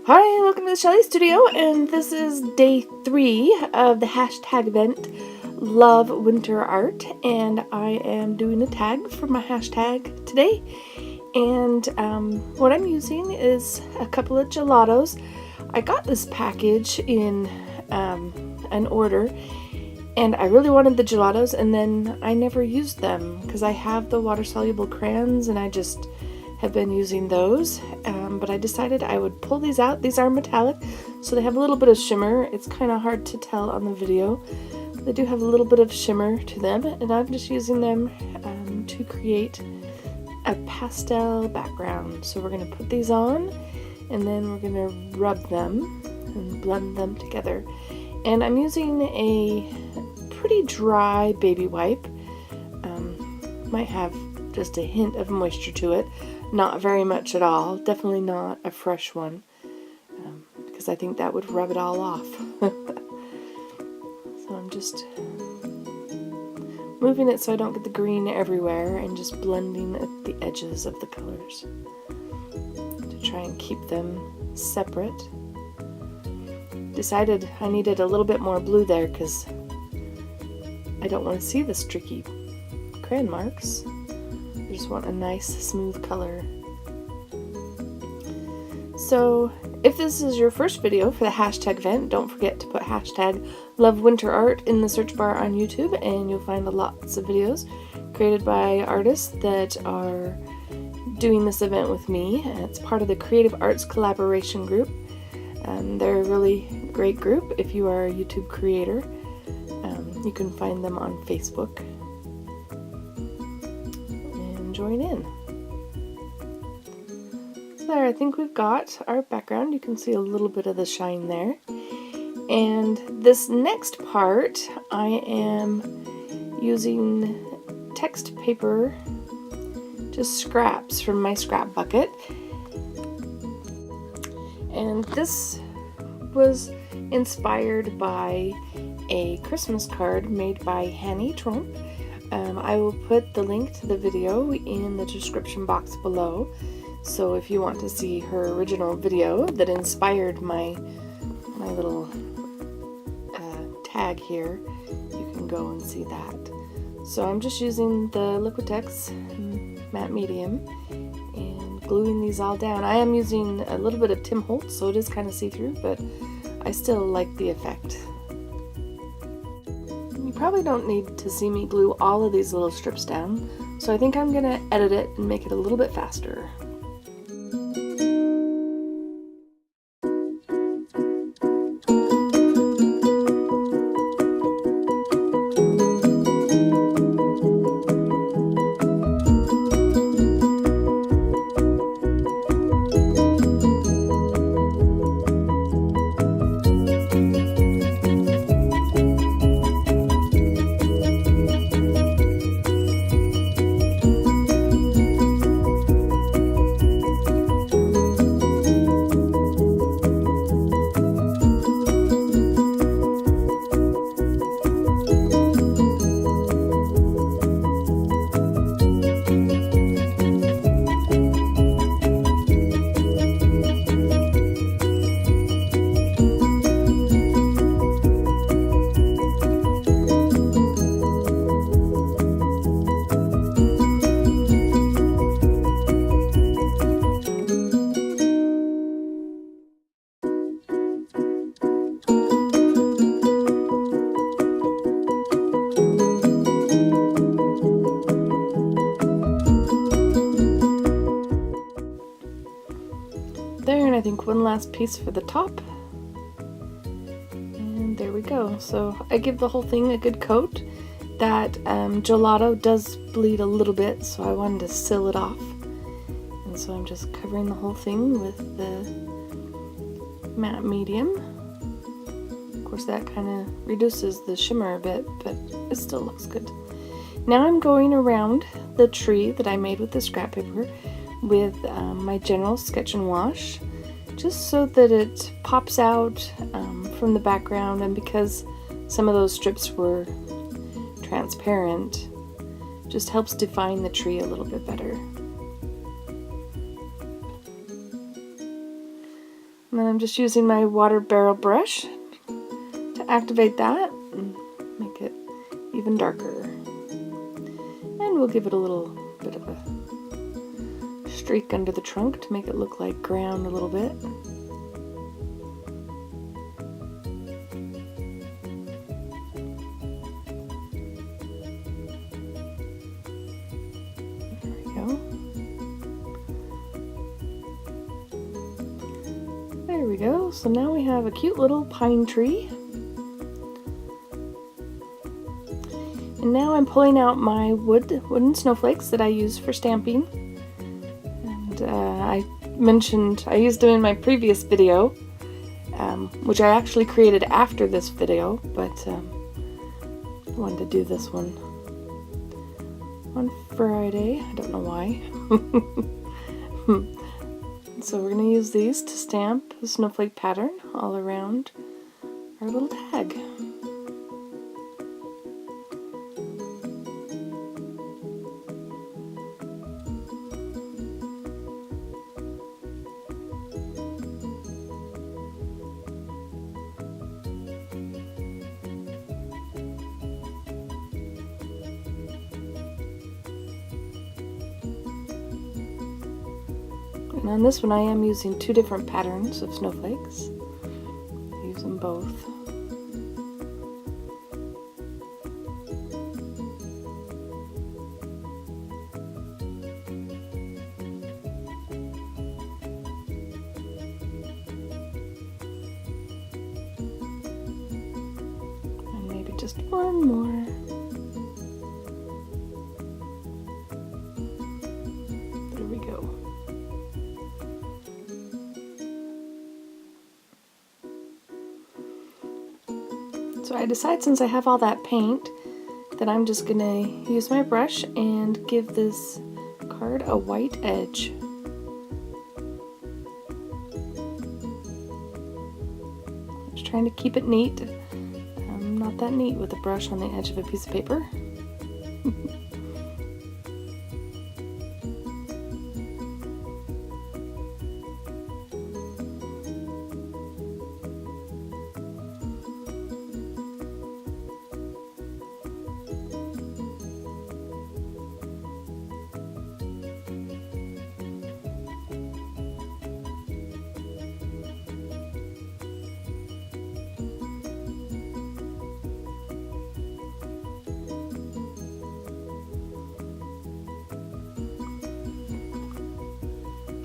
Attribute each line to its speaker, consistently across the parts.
Speaker 1: Hi, welcome to the Shelly Studio, and this is day 3 of the hashtag event Love Winter Art, and I am doing a tag for my hashtag today. And what I'm using is a couple of gelatos. I got this package in an order, and I really wanted the gelatos, and then I never used them because I have the water-soluble crayons, and I just have been using those, but I decided I would pull these out. These are metallic, so they have a little bit of shimmer. It's kind of hard to tell on the video. They do have a little bit of shimmer to them, and I'm just using them to create a pastel background. So we're going to put these on, and then we're going to rub them and blend them together. And I'm using a pretty dry baby wipe. Might have just a hint of moisture to it. Not very much at all. Definitely not a fresh one, because I think that would rub it all off. So I'm just moving it so I don't get the green everywhere and just blending at the edges of the colors to try and keep them separate. Decided I needed a little bit more blue there because I don't want to see the streaky crayon marks. I just want a nice smooth color. So if this is your first video for the hashtag event, don't forget to put hashtag Love Winter Art in the search bar on YouTube, and you'll find lots of videos created by artists that are doing this event with me. It's part of the Creative Arts Collaboration Group. They're a really great group. If you are a YouTube creator, you can find them on Facebook. Join in. So there, I think we've got our background. You can see a little bit of the shine there. And this next part, I am using text paper, just scraps from my scrap bucket. And this was inspired by a Christmas card made by Hanny Trump. I will put the link to the video in the description box below, so if you want to see her original video that inspired my little tag here, you can go and see that. So I'm just using the Liquitex matte medium and gluing these all down. I am using a little bit of Tim Holtz, so it is kind of see-through, but I still like the effect. You probably don't need to see me glue all of these little strips down, so I think I'm going to edit it and make it a little bit faster. There, and I think one last piece for the top, and there we go. So I give the whole thing a good coat. That gelato does bleed a little bit, so I wanted to seal it off, and so I'm just covering the whole thing with the matte medium. Of course that kind of reduces the shimmer a bit, but it still looks good. Now I'm going around the tree that I made with the scrap paper with my General Sketch and Wash, just so that it pops out from the background, and because some of those strips were transparent, just helps define the tree a little bit better. And then I'm just using my water barrel brush to activate that and make it even darker. And we'll give it a little bit of a streak under the trunk to make it look like ground a little bit.
Speaker 2: There we go. So now we have a cute little pine tree. And now I'm pulling out my wooden snowflakes that I use for stamping. And I mentioned I used them in my previous video, which I actually created after this video, but I wanted to do this one on Friday. I don't know why. So we're going to use these to stamp the snowflake pattern all around our little tag. And on this one I am using two different patterns of snowflakes. I use them both. And maybe just one more. There we go. So I decide, since I have all that paint, that I'm just going to use my brush and give this card a white edge. Just trying to keep it neat. I'm not that neat with a brush on the edge of a piece of paper.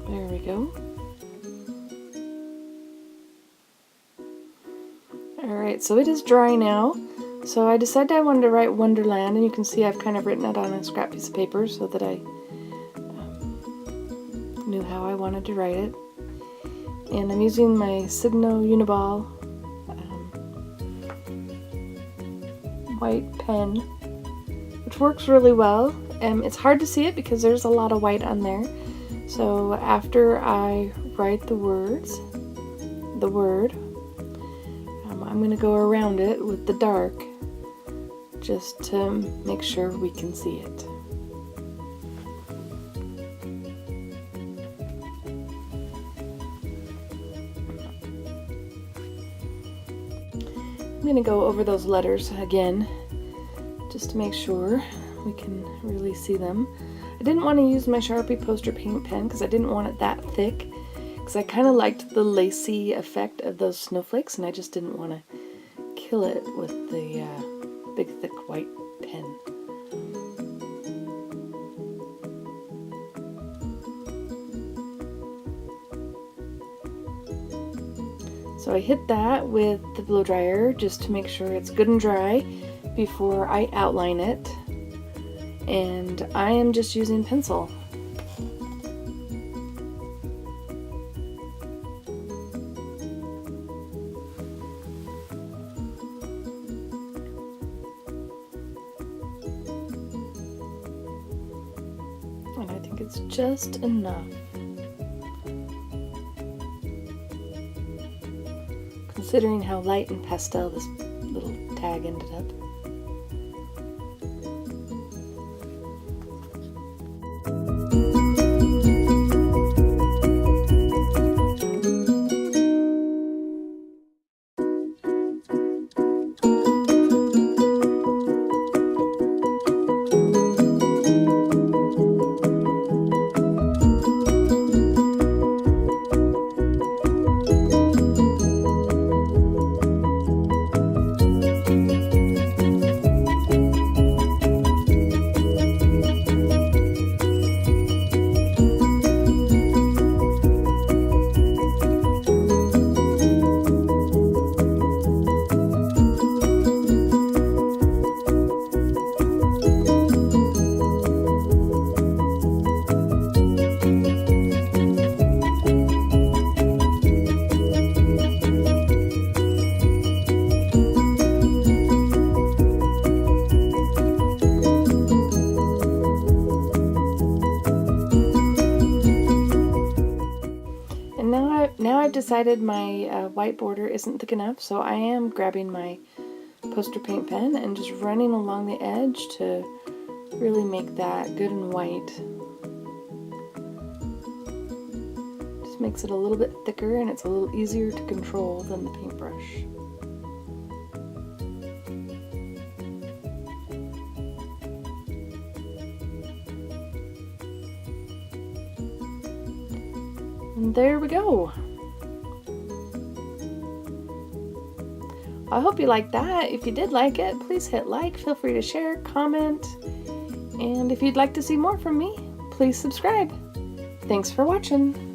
Speaker 2: There we go. Alright, so it is dry now. So I decided I wanted to write Wonderland, and you can see I've kind of written it on a scrap piece of paper so that I knew how I wanted to write it. And I'm using my Signo Uniball white pen, which works really well. It's hard to see it because there's a lot of white on there. So after I write the word, I'm going to go around it with the dark just to make sure we can see it. I'm going to go over those letters again just to make sure we can really see them. I didn't want to use my Sharpie poster paint pen because I didn't want it that thick, because I kind of liked the lacy effect of those snowflakes, and I just didn't want to kill it with the big thick white pen. So I hit that with the blow dryer just to make sure it's good and dry before I outline it. And I am just using pencil. And I think it's just enough. Considering how light and pastel this little tag ended up. decided my white border isn't thick enough, so I am grabbing my poster paint pen and just running along the edge to really make that good and white. Just makes it a little bit thicker and it's a little easier to control than the paintbrush. And there we go. I hope you liked that. If you did like it, please hit like, feel free to share, comment, and if you'd like to see more from me, please subscribe. Thanks for watching.